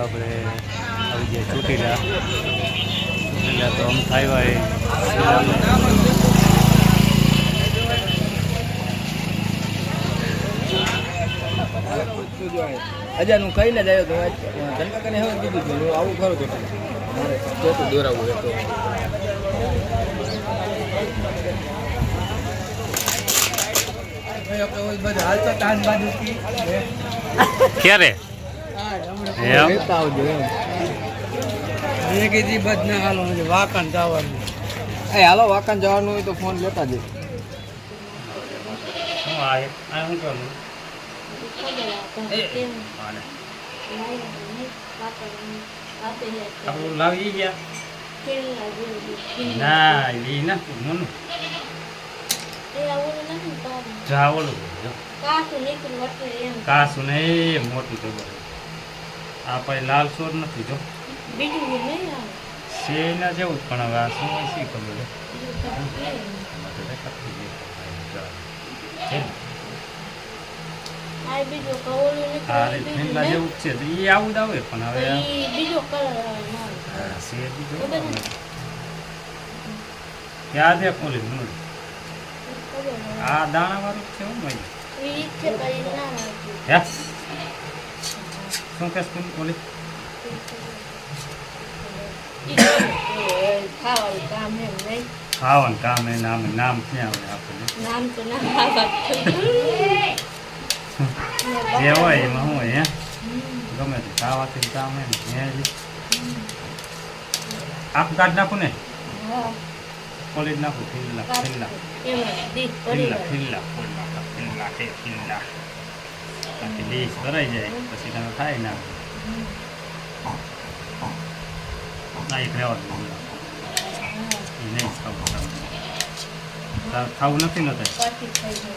આપણે આવી ગયા ચોટીલા તો આમ થાય અજા હું કહીને જ આવ્યો તો ધનકાકાને હવે કીધું કે હું આવું ખરું તો મારે ચોથું દોરાવવું હતો ક્યારે વાકણ જવાનું હાલો વાકણ જવાનું હોય તો ફોન લેતા જઈ લાવી ગયા ના એ ના મનું જાવલું કાસું ને એ મોટી તો આપણે લાલ સોર નથી જો શેના જેવું જ પણ હવે આ શું હોય શી ખબર જેવું છે એ આવું જ આવે પણ હવે શેર બીજો ક્યાં દે પોલીસ આ દાણા વાળું છે હું મળી શું કે પોલીસ ખાવાનું કામ એ નામ ક્યાં આવે આપણને જે હોય એમાં શું હોય ગમે તે ખાવાથી કામ હે આખું કાઢ નાખું ને પોલીસ નાખું ખીલ્લા ડીશ ભરાઈ જાય પછી તમે ખાઈ નાખો એક રહેવા દો એ નહીં ખાવું નથી ને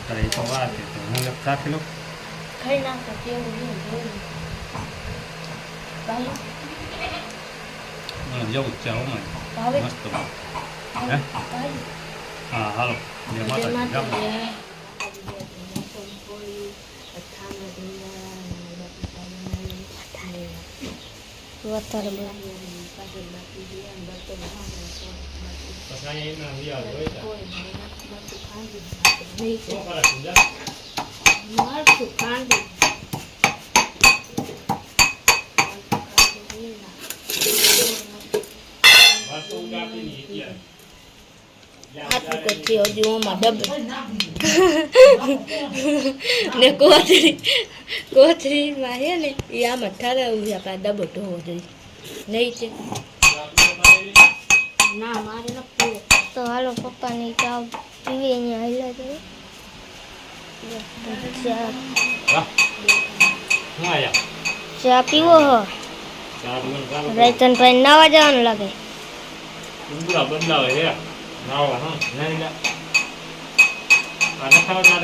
તારે એ તો વાત છે તો હું રાખી લો જવું જ છે મસ્ત હા હાલો જય માતાજી ને કોથરીમાં હે ને એ આમાં ઠરાવું આપણે ડબ્બો ઢોવો જોઈએ નહીં છે ના મારે નથી તો હાલો પપ્પાની ચા પીવી અહીંયા હાલ્યા જાય ચા પીવો હો રાયતન ભાઈ નાવા જવાનું લાગે બદલાવે હે નાવા હા નહીં આને ખાવા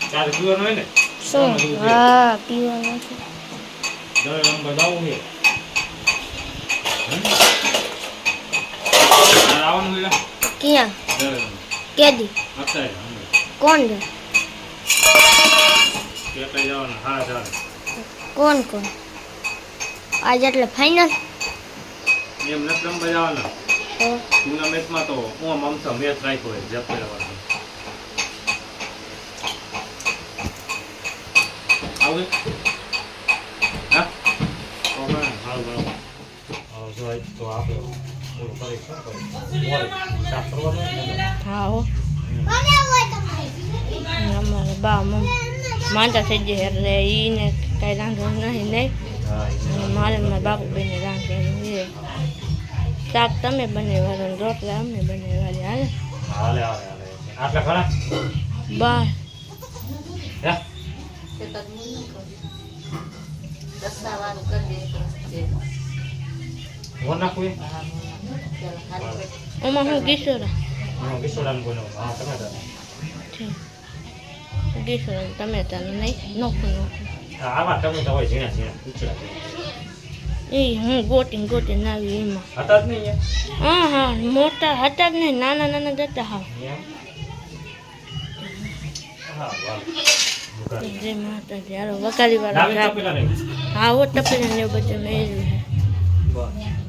ચારે પીવાનું હોય ને શું હા પીવાનું છે દળ બતાવું છે આવવાનું હોય ક્યાં કેદી કોણ છે કેટલા જવાનું હા ચાલે કોણ કોણ આજ એટલે ફાઇનલ એમ નથી રમવા જવાના ટુર્નામેન્ટમાં તો હું મમતા મેચ રાખ્યો હોય જપેલા આવે હા તો આપણે પૂરું કરી હા હો અમારે બા માંદા થઈ જાય એટલે એને કાંઈ રાંધવાનું નહીં મારે મારા બાપુ બેને રાંધે શાક તમે બનાવવાનું રોટલા અમને બનાવવાની હાલે હાલે હાલે આટલા ખરા બાર એમાં હું ગીસોરા ગીસોરા ટમેટા નહીં નોખું આવા ટમેટા હોય ઝીણા ઝીણા એ હું ગોટી નાવી એમાં હતા જ નહીં હા હા મોટા હતા જ નહીં નાના જતા હા જય માતાજી હાલો વઘારી વાળા ડાબી તપેલા રહી. હા હો તપેલા ને એવું બધું મેળવ્યું છે બસ